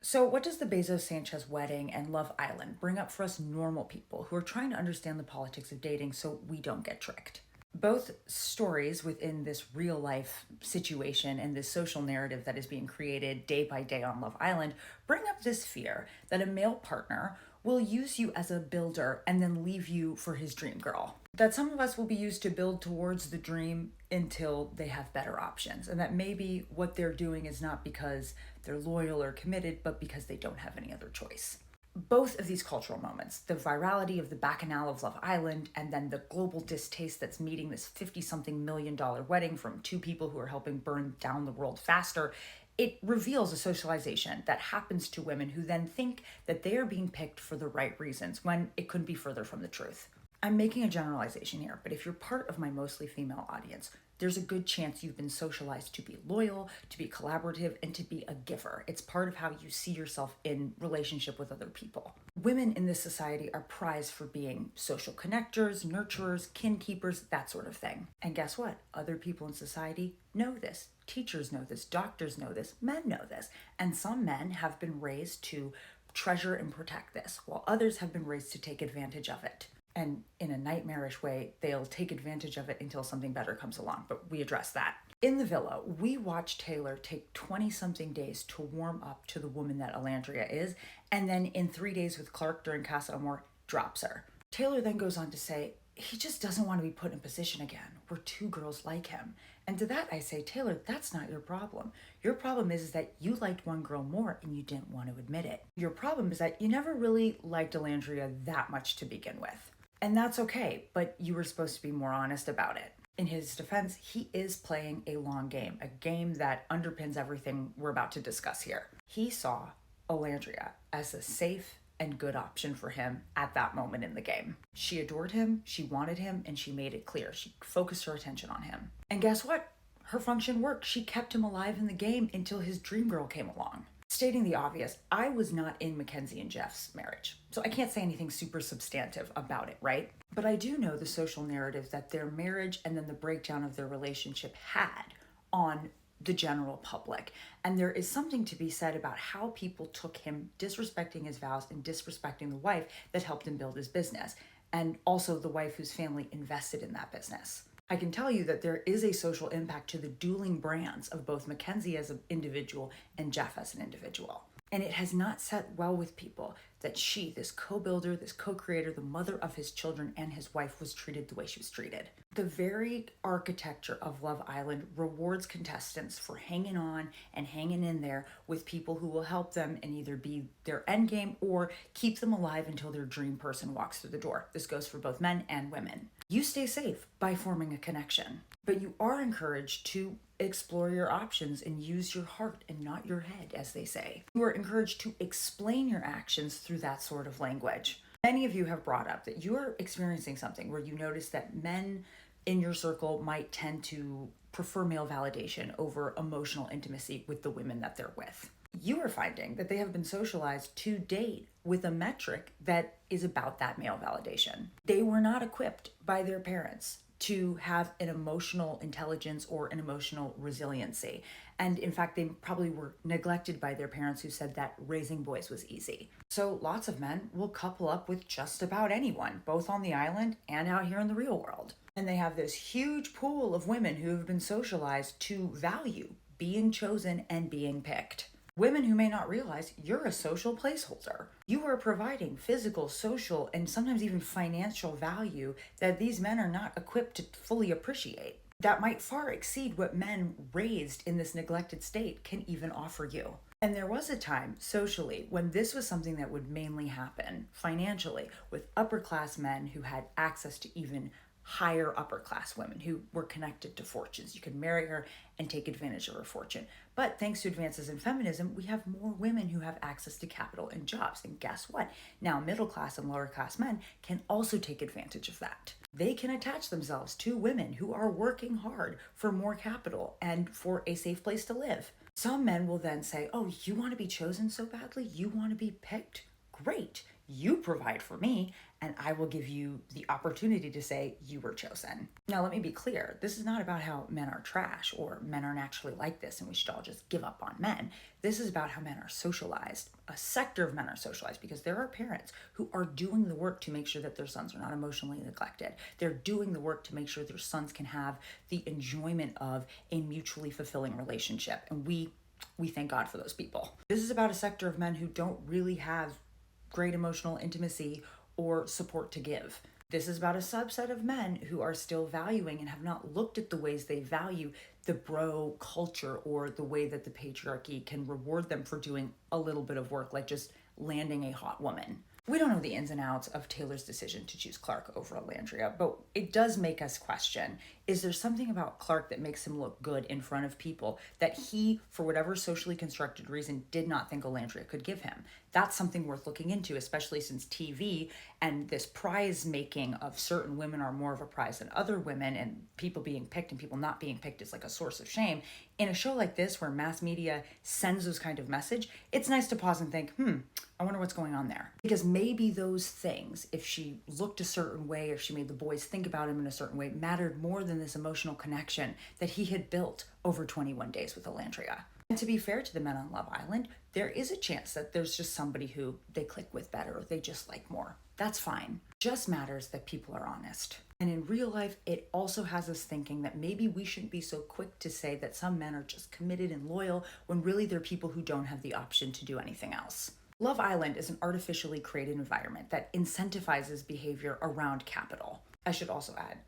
So, what does the Bezos Sanchez wedding and Love Island bring up for us normal people who are trying to understand the politics of dating so we don't get tricked? Both stories within this real life situation and this social narrative that is being created day by day on Love Island bring up this fear that a male partner will use you as a builder and then leave you for his dream girl. That some of us will be used to build towards the dream until they have better options, and that maybe what they're doing is not because they're loyal or committed, but because they don't have any other choice. Both of these cultural moments, the virality of the bacchanal of Love Island and then the global distaste that's meeting this 50 something million dollar wedding from two people who are helping burn down the world faster, it reveals a socialization that happens to women who then think that they are being picked for the right reasons when it couldn't be further from the truth. I'm making a generalization here, but if you're part of my mostly female audience, there's a good chance you've been socialized to be loyal, to be collaborative, and to be a giver. It's part of how you see yourself in relationship with other people. Women in this society are prized for being social connectors, nurturers, kin keepers, that sort of thing. And guess what? Other people in society know this. Teachers know this, doctors know this, men know this. And some men have been raised to treasure and protect this, while others have been raised to take advantage of it. And in a nightmarish way, they'll take advantage of it until something better comes along, but we address that. In the villa, we watch Taylor take 20-something days to warm up to the woman that Alandria is, and then in 3 days with Clark during Casa Amor, drops her. Taylor then goes on to say, he just doesn't want to be put in position again where two girls like him. And to that I say, Taylor, that's not your problem. Your problem is that you liked one girl more and you didn't want to admit it. Your problem is that you never really liked Alandria that much to begin with. And that's okay, but you were supposed to be more honest about it. In his defense, he is playing a long game, a game that underpins everything we're about to discuss here. He saw Alandria as a safe and good option for him at that moment in the game. She adored him, she wanted him, and she made it clear. She focused her attention on him. And guess what? Her function worked. She kept him alive in the game until his dream girl came along. Stating the obvious, I was not in Mackenzie and Jeff's marriage, so I can't say anything super substantive about it, right? But I do know the social narrative that their marriage and then the breakdown of their relationship had on the general public. And there is something to be said about how people took him disrespecting his vows and disrespecting the wife that helped him build his business, and also the wife whose family invested in that business. I can tell you that there is a social impact to the dueling brands of both Mackenzie as an individual and Jeff as an individual. And it has not set well with people that she, this co-builder, this co-creator, the mother of his children and his wife, was treated the way she was treated. The very architecture of Love Island rewards contestants for hanging on and hanging in there with people who will help them and either be their end game or keep them alive until their dream person walks through the door. This goes for both men and women. You stay safe by forming a connection, but you are encouraged to explore your options and use your heart and not your head, as they say. You are encouraged to explain your actions through that sort of language. Many of you have brought up that you are experiencing something where you notice that men in your circle might tend to prefer male validation over emotional intimacy with the women that they're with. You are finding that they have been socialized to date with a metric that is about that male validation. They were not equipped by their parents to have an emotional intelligence or an emotional resiliency. And in fact, they probably were neglected by their parents who said that raising boys was easy. So lots of men will couple up with just about anyone, both on the island and out here in the real world. And they have this huge pool of women who have been socialized to value being chosen and being picked. Women who may not realize you're a social placeholder. You are providing physical, social, and sometimes even financial value that these men are not equipped to fully appreciate. That might far exceed what men raised in this neglected state can even offer you. And there was a time socially when this was something that would mainly happen financially with upper class men who had access to even higher upper class women who were connected to fortunes. You could marry her and take advantage of her fortune. But thanks to advances in feminism, we have more women who have access to capital and jobs. And guess what? Now middle class and lower class men can also take advantage of that. They can attach themselves to women who are working hard for more capital and for a safe place to live. Some men will then say, oh, you want to be chosen so badly? You want to be picked? Great. You provide for me, and I will give you the opportunity to say you were chosen. Now, let me be clear. This is not about how men are trash or men are naturally like this and we should all just give up on men. This is about how men are socialized. A sector of men are socialized because there are parents who are doing the work to make sure that their sons are not emotionally neglected. They're doing the work to make sure their sons can have the enjoyment of a mutually fulfilling relationship. And we thank God for those people. This is about a sector of men who don't really have great emotional intimacy or support to give. This is about a subset of men who are still valuing and have not looked at the ways they value the bro culture or the way that the patriarchy can reward them for doing a little bit of work, like just landing a hot woman. We don't know the ins and outs of Taylor's decision to choose Clark over Alandria, but it does make us question, is there something about Clark that makes him look good in front of people that he, for whatever socially constructed reason, did not think Alandria could give him? That's something worth looking into, especially since TV and this prize making of certain women are more of a prize than other women, and people being picked and people not being picked is like a source of shame. In a show like this where mass media sends those kind of message, it's nice to pause and think, I wonder what's going on there. Because maybe those things, if she looked a certain way, if she made the boys think about him in a certain way, mattered more than this emotional connection that he had built over 21 days with Alandria. And to be fair to the men on Love Island, there is a chance that there's just somebody who they click with better or they just like more. That's fine. Just matters that people are honest. And in real life, it also has us thinking that maybe we shouldn't be so quick to say that some men are just committed and loyal when really they're people who don't have the option to do anything else. Love Island is an artificially created environment that incentivizes behavior around capital. I should also add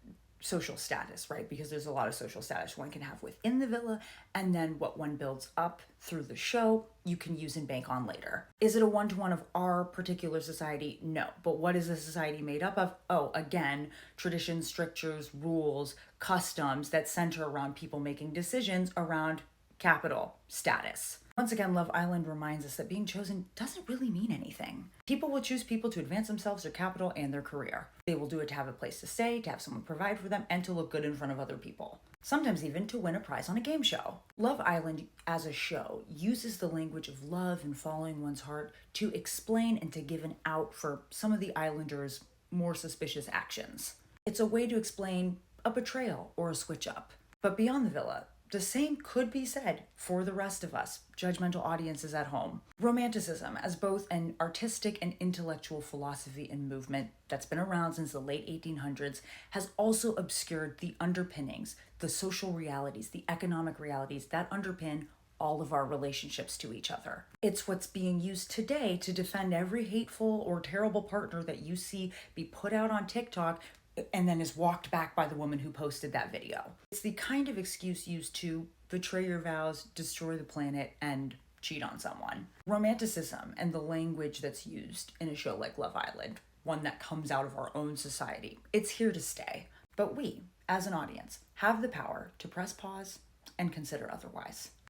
social status, right? Because there's a lot of social status one can have within the villa, and then what one builds up through the show, you can use and bank on later. Is it a one-to-one of our particular society? No. But what is the society made up of? Oh, again, traditions, strictures, rules, customs that center around people making decisions around capital status. Once again, Love Island reminds us that being chosen doesn't really mean anything. People will choose people to advance themselves, their capital, and their career. They will do it to have a place to stay, to have someone provide for them, and to look good in front of other people. Sometimes even to win a prize on a game show. Love Island, as a show, uses the language of love and following one's heart to explain and to give an out for some of the Islanders' more suspicious actions. It's a way to explain a betrayal or a switch up. But beyond the villa, the same could be said for the rest of us, judgmental audiences at home. Romanticism, as both an artistic and intellectual philosophy and movement that's been around since the late 1800s, has also obscured the underpinnings, the social realities, the economic realities that underpin all of our relationships to each other. It's what's being used today to defend every hateful or terrible partner that you see be put out on TikTok and then is walked back by the woman who posted that video. It's the kind of excuse used to betray your vows, destroy the planet, and cheat on someone. Romanticism and the language that's used in a show like Love Island, one that comes out of our own society, it's here to stay. But we, as an audience, have the power to press pause and consider otherwise.